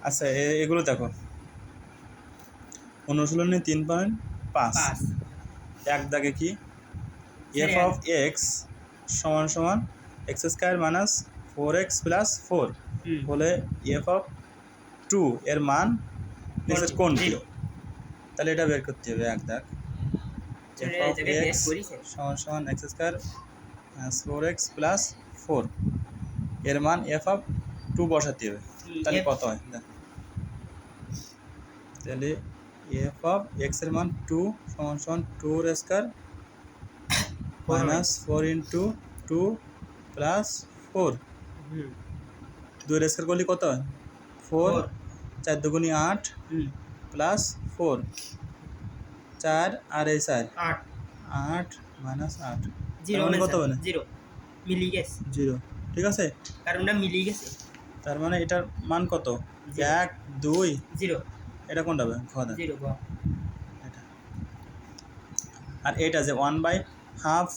আচ্ছা এগুলো দেখো, অনুশীলনী 3.5 5 এক দাগে কি এফ অফ এক্স সমান সমান x square minus 4x plus 4 হলে এফ অফ 2 এর মান নিচের কোনটি? তাহলে এটা বের করতে হবে এক দাগ। এফ অফ এক্স সমান সমান x square minus 4x plus 4 এর মান এফ অফ 2 বসাতে হবে। তাহলে কত হয় দেখ, তাহলে এফ অফ এক্স এর মান 2 সমান সমান 2 square minus 4 into 2 plus 4 2 square করলে কত হয় 4 4 দুগুণি 8 প্লাস 4 4 আর এই 4 8 মাইনাস 8 জিরো কত হবে না জিরো মিলি গেছে 0, ঠিক আছে, কারণটা মিলি গেছে। তার মানে এটার মান কত 1 2 জিরো, এটা কোনটা হবে ঘ দাগ জিরো এটা। আর এটা যে 1/2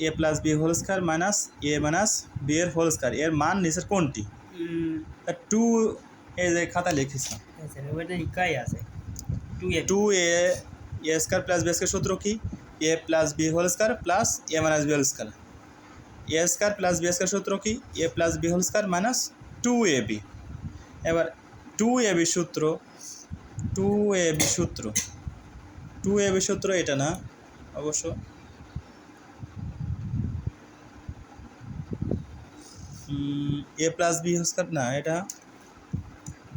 a plus b whole square minus a minus b এর হোল স্কয়ার এর মান নিচের কোনটি? 2 এই যে খাতা লিখেছিলাম ওইটা লিখাই আছে 2 a square plus b square সূত্র কি a plus b whole square plus a minus b whole square. A square plus b square সূত্র কি a plus b whole square minus 2ab। এবার 2ab সূত্র 2ab সূত্র 2ab সূত্র এটা না অবশ্য, এ প্লাস বি হোল স্কয়ার না, এটা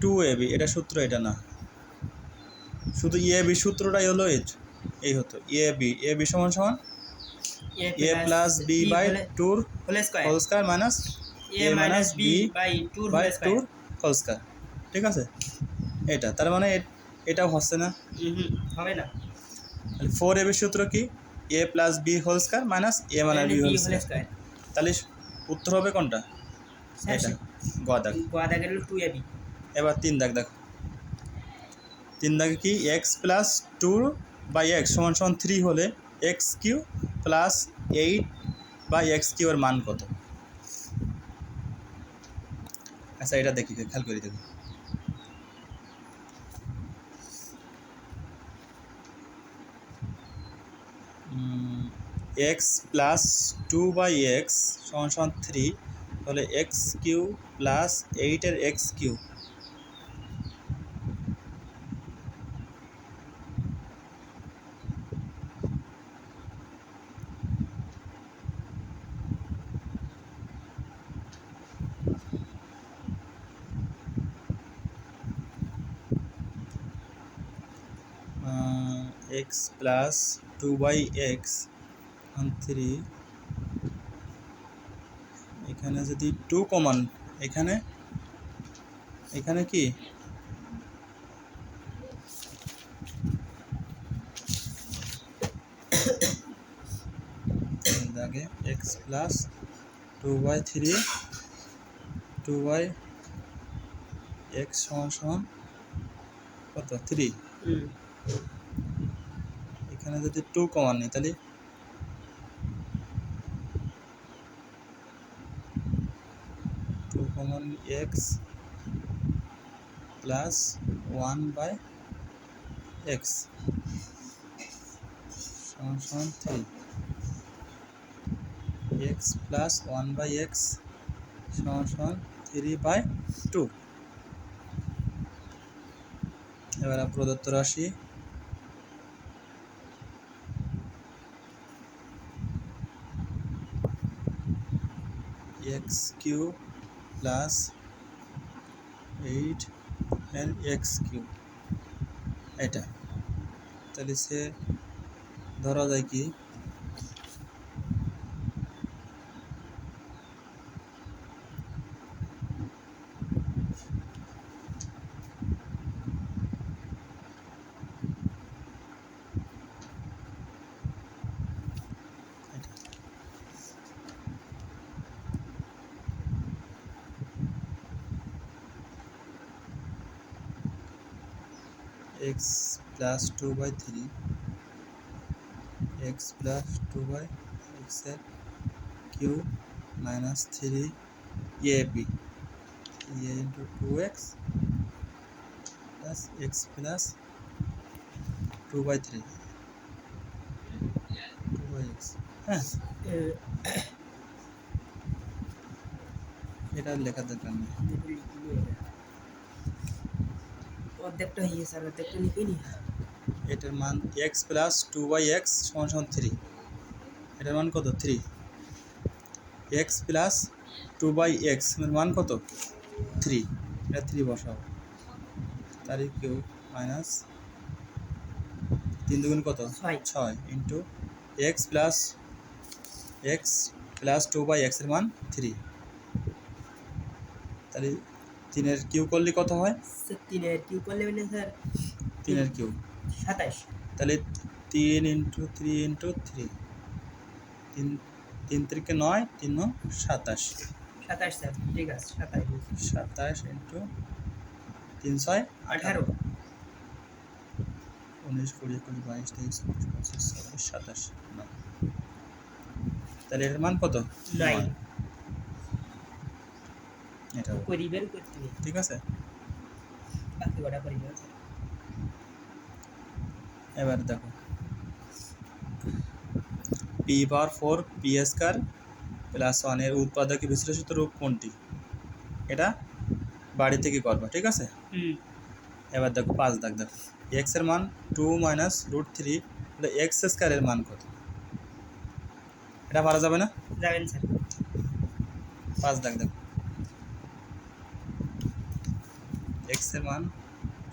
2ab, এটা সূত্র এটা না, শুধু এ বি সূত্রটাই হলো এই হতো এ বি সমান সমান এ প্লাস বি বাই টুর whole square minus a minus b by টুর হোল স্কয়ার, ঠিক আছে এটা। তার মানে এটাও হচ্ছে না, হবে না। 4ab সূত্র কি a plus b whole square minus a minus b whole square. তাহলে উত্তর হবে কোনটা? এটা গ দাগ। দাগের 2ab। এবার 3 দাগ দেখো, 3 দাগে কি এক্স প্লাস 2 বাই এক্স সমান সমান 3 হলে x cube plus 8 by x cube এর মান কত? আচ্ছা এটা দেখি খেয়াল করে দেখি, এক্স প্লাস 2 বাই এক্স সমান সমান 3 হলে এক্স কিউ প্লাস 8 এর x cube x plus 2 by x 3, এখানে যদি 2 কমন, এখানে এখানে কি দাগে x plus 2 by 3 2 by x সমান সমান কত 3, এখানে যদি 2 কমন নেই তাহলে 2 common x plus 1 by x সমান সমান 3, এক্স প্লাস 1 বাই এক্স সমান সমান 3 বাই 2। এবার প্রদত্ত রাশি এক্স কিউ প্লাস 8 এর এক্স কিউ এটা, তাহলে সে ধরা যায় কি x plus 2 by 3 x plus 2 by x এর cube minus 3 a b 3a into 2x plus x plus 2 by 3 2 by x হ্যাঁ এটা লেখার দরকার নেই অর্ধেকটা হয়ে গেছে আর অর্ধেকটা লিখে নি এটার মান x প্লাস 2 বাই x সমান সমান 3 এটার মান কত 3 x প্লাস 2 বাই x এর মান কত 3 এটা 3 বসাও তার কিউ মাইনাস 3 দুগুণ কত 6 into x plus 2 by x এর মান 3 তাহলে 3 এর কিউ করলে কত হয় স্যার 3 এর কিউ করলে মানে স্যার 3 এর কিউ 27 তাহলে 3 ইন্টু 3 ইন্টু 3 3 থেকে 9 3 9 27 27 স্যার ঠিক আছে 27 27 ইন্টু 3 6 18 19 20 22 23 24 25 26 27 তাহলে এর মান কত 9 এটা পরিবের করতে হবে ঠিক আছে বাকি কটা পরিবের এবার দেখো p পাওয়ার 4 p স্কয়ার প্লাস 1 এর উৎপাদকে বিশ্লেষিত রূপ কোনটি এটা বাড়ি থেকে করবা ঠিক আছে এবার দেখো 5 দাগ দেখো x এর মান 2 মাইনাস √3 তাহলে x স্কয়ার এর মান কত এটা পারা যাবে না যাবেন স্যার 5 দাগ দেখো x এর মান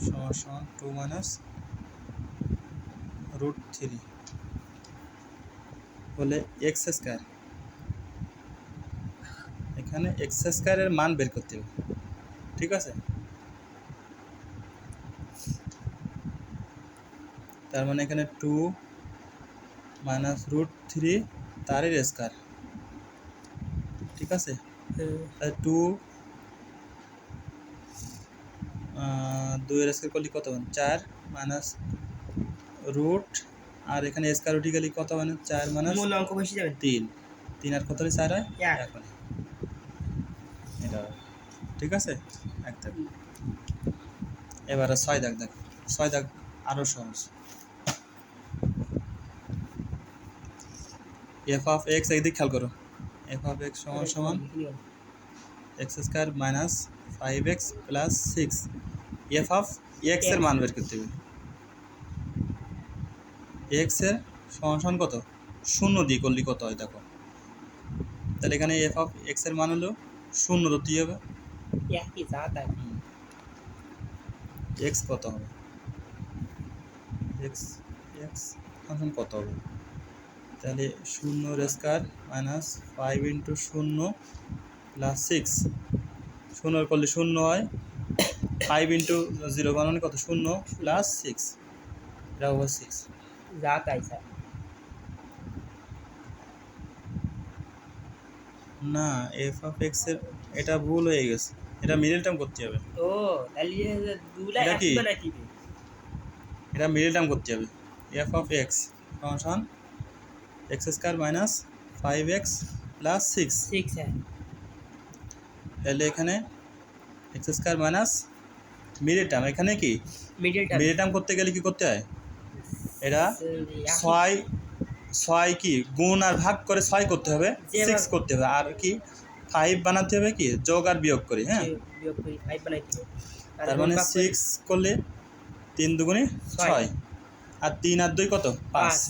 সমান সমান 2 মাইনাস √3 বলে x স্কয়ার এখানে x স্কয়ার এর মান বের করতে হবে ঠিক আছে তার মানে এখানে 2 মাইনাস √3 তারের স্কয়ার ঠিক আছে তাহলে 2 2 এর স্কয়ার করলে কত হবে 4 মাইনাস রুট আর এখানে স্কয়ার উঠে গেলে কত মানে 4 মাইনাস মূল অঙ্ক বসে যাবে 3 আর কত হলে 4 হয় এক। এখন এটা ঠিক আছে এক দাগ এবার 6 দাগ দেখ 6 দাগ আরো সহজ f of x এদিক খেয়াল করো f of x সমান সমান x square minus 5x plus 6 f of x এর মান বের করতে হবে x এর সমান সমান কত 0 দিয়ে করলে কত হয় দেখো তাহলে এখানে f of x এর মান হলো 0 তো দিয়ে হবে একই যা তাই x কত হবে x ফাংশন কত হবে তাহলে 0 এর স্কয়ার মাইনাস 5 ইন্টু 0 প্লাস 6 0 করলে 0 হয় 5 ইন্টু 0 মানে কত 0 প্লাস 6 এটা হবে 6 যা তাই স্যার না f of x এর এটা ভুল হয়ে গেছে এটা মিডল টার্ম করতে হবে ও তাহলে দুলা এটা কি? একই বানাই দিবে এটা মিডল টার্ম করতে হবে f of x সমান সমান x square minus 5x plus 6 ঠিক স্যার তাহলে এখানে x square minus middle term এখানে কি মিডলটা মিডল টার্ম করতে গেলে কি করতে হয় এটা 6 কি গুণ আর ভাগ করে 6 করতে হবে যেভাবে- 6 করতে হবে আর কি 5 বানাতে হবে কি যোগ আর বিয়োগ করে হ্যাঁ বিয়োগ করি 5 বানাই দিবে তার মানে 6 করলে 3 দুগুণে 6 আর 3 আর 2 কত 5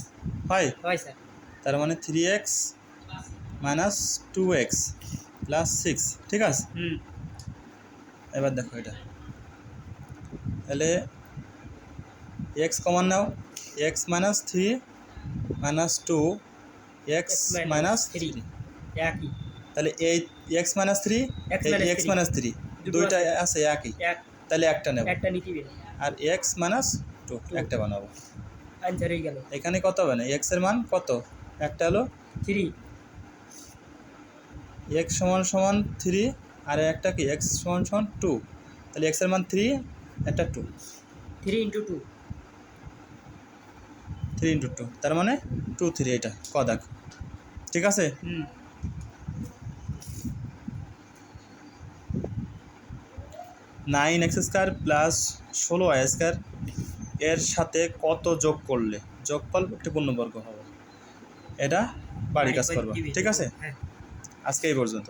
হয় হয় স্যার তার মানে 3x মাইনাস 2x প্লাস 6 ঠিক আছে এবার দেখো এটা তাহলে x কমন নাও x minus 3 minus 2 x minus 3 একই তাহলে এই x মাইনাস 3 X এই minus x 3 মাইনাস 3 দুইটা আছে একই এক তাহলে একটা নেব একটা নিতিবে আর x মাইনাস 2 একটা বানাবো আনসার হয়ে গেল এখানে কত হবে না x এর মান কত একটা হলো 3 x সমান সমান 3 আর একটা কি x সমান সমান 2 তাহলে x এর মান 3 একটা 2 3 × 2 3 ইন্টু 2 তার মানে 2 3 এটা ক দাগ ঠিক আছে 9x² প্লাস 16y² এর সাথে কত যোগ করলে যোগফল একটি পূর্ণবর্গ হবে। এটা বাড়ি কাজ করবো, ঠিক আছে? হ্যাঁ। আজকে এই পর্যন্ত।